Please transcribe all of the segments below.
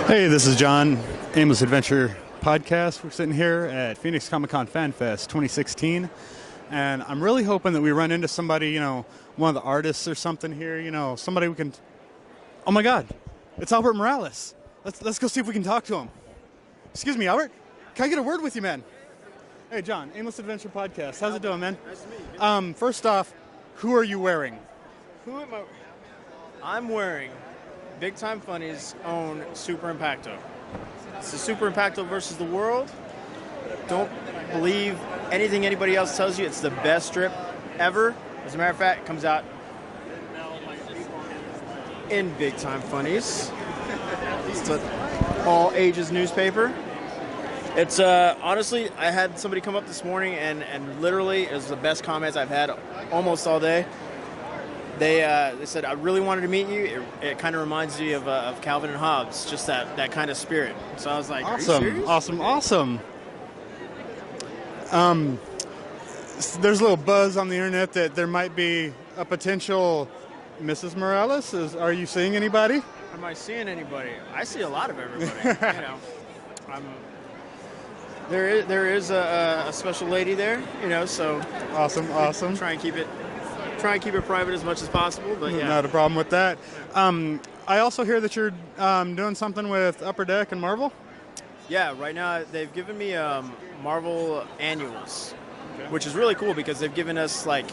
Hey, this is John, Aimless Adventure Podcast. We're sitting here at Phoenix Comicon Fan Fest 2016, and I'm really hoping that we run into somebody, one of the artists or something here, somebody we can. Oh my God, it's Albert Morales. Let's go see if we can talk to him. Excuse me, Albert. Can I get a word with you, man? Hey, John, Aimless Adventure Podcast. How's it doing, man? Nice to meet you. First off, who are you wearing? Who am I? I'm wearing Big Time Funny's own Super Imapcto. It's the Super Imapcto versus the world. Don't believe anything anybody else tells you. It's the best strip ever. As a matter of fact, it comes out in Big Time Funnies. It's an all ages newspaper. It's honestly, I had somebody come up this morning and literally it was the best comments I've had almost all day. They said, I really wanted to meet you. It kind of reminds me of Calvin and Hobbes, just that kind of spirit. So I was like, awesome, are you serious? awesome. There's a little buzz on the internet that there might be a potential Mrs. Morales. Are you seeing anybody? Am I seeing anybody? I see a lot of everybody. There is a special lady there, so Awesome. try and keep it private as much as possible, but yeah. Not a problem with that. I also hear that you're doing something with Upper Deck and Marvel. Yeah, right now they've given me Marvel annuals, which is really cool because they've given us like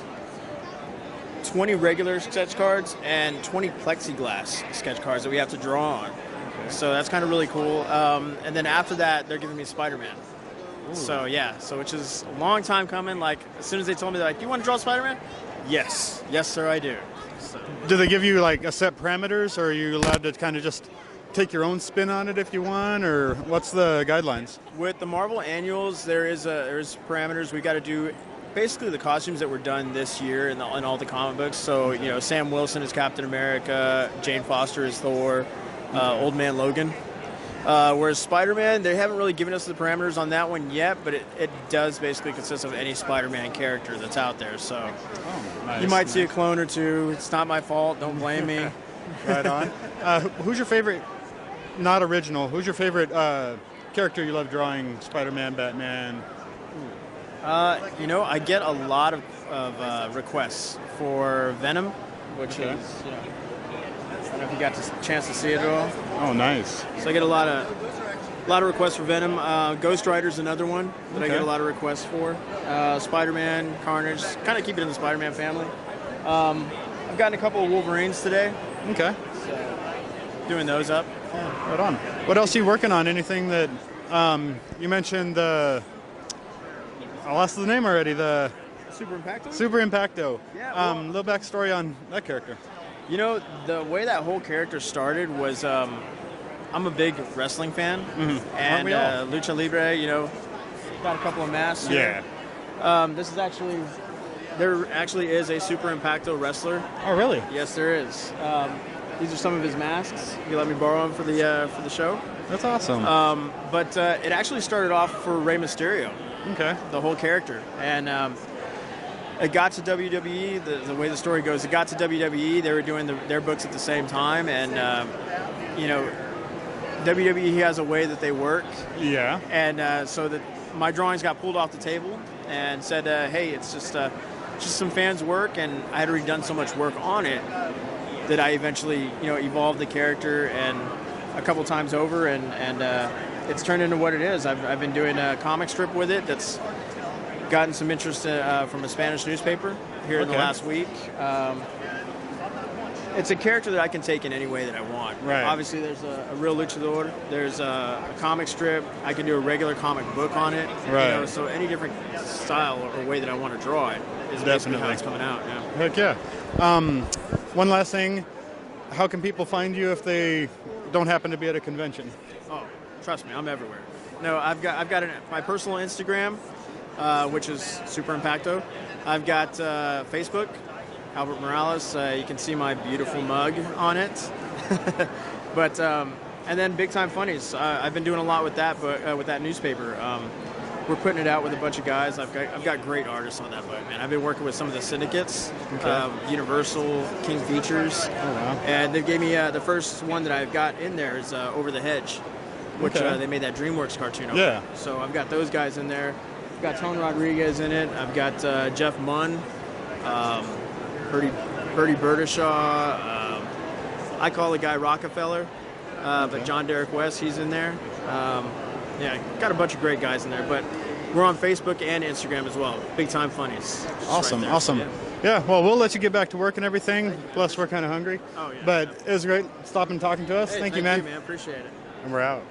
20 regular sketch cards and 20 plexiglass sketch cards that we have to draw on. Okay. So that's kind of really cool. And then after that, they're giving me Spider-Man. Ooh. So yeah, which is a long time coming. Like as soon as they told me, they're like, "Do you want to draw Spider-Man?" Yes, sir, I do. So. Do they give you like a set parameters, or are you allowed to kind of just take your own spin on it if you want, or what's the guidelines? With the Marvel annuals, there's parameters. We got to do basically the costumes that were done this year in all the comic books. So Sam Wilson is Captain America, Jane Foster is Thor, Old Man Logan. Whereas Spider-Man, they haven't really given us the parameters on that one yet, but it does basically consist of any Spider-Man character that's out there. So nice, you might see a clone or two. It's not my fault. Don't blame me. Right on. Who's your favorite, not original, who's your favorite character you love drawing? Spider-Man, Batman? I get a lot of requests for Venom, which is... I don't know if you got the chance to see it at all. Oh, nice. So I get a lot of requests for Venom. Ghost Rider's another one that I get a lot of requests for. Spider-Man, Carnage, kind of keep it in the Spider-Man family. I've gotten a couple of Wolverines today. Okay. So doing those up. Yeah, right on. What else are you working on? Anything that you mentioned I lost the name already. The Super Imapcto? Super Imapcto. Yeah. Little backstory on that character. The way that whole character started was I'm a big wrestling fan, and Lucha Libre, got a couple of masks here. Yeah. There actually is a Super Imapcto wrestler. Oh, really? Yes, there is. These are some of his masks. He let me borrow them for the show. That's awesome. But it actually started off for Rey Mysterio. Okay. The whole character. And it got to WWE, the way the story goes, it got to WWE, they were doing their books at the same time, and, WWE has a way that they work. Yeah. And so that my drawings got pulled off the table and said, hey, it's just some fans' work, and I had already done so much work on it that I eventually, evolved the character and a couple times over, and it's turned into what it is. I've been doing a comic strip with it that's gotten some interest from a Spanish newspaper here in the last week. It's a character that I can take in any way that I want. Right. Obviously, there's a real luchador. There's a comic strip. I can do a regular comic book on it. Right. So any different style or way that I want to draw it is basically how it's coming out. Yeah. Heck yeah. One last thing. How can people find you if they don't happen to be at a convention? Oh, trust me, I'm everywhere. No, I've got my personal Instagram, which is Super Imapcto. I've got Facebook, Albert Morales. You can see my beautiful mug on it. But and then Big Time Funnies. I've been doing a lot with that, but with that newspaper. we're putting it out with a bunch of guys. I've got great artists on that boat, man. I've been working with some of the syndicates, Universal, King Features, and they gave me the first one that I've got in there is Over the Hedge, which they made that DreamWorks cartoon over. Yeah. So I've got those guys in there. I've got Tone Rodriguez in it. I've got Jeff Munn, Purdy Burdishaw. I call the guy Rockefeller, but John Derek West, he's in there. Yeah, got a bunch of great guys in there, but we're on Facebook and Instagram as well. Big Time Funnies. Awesome, right there, awesome. so, yeah, well, we'll let you get back to work and everything. Plus, we're kind of hungry. Oh, yeah. But it was great stopping and talking to us. Hey, thank you, man. Appreciate it. And we're out.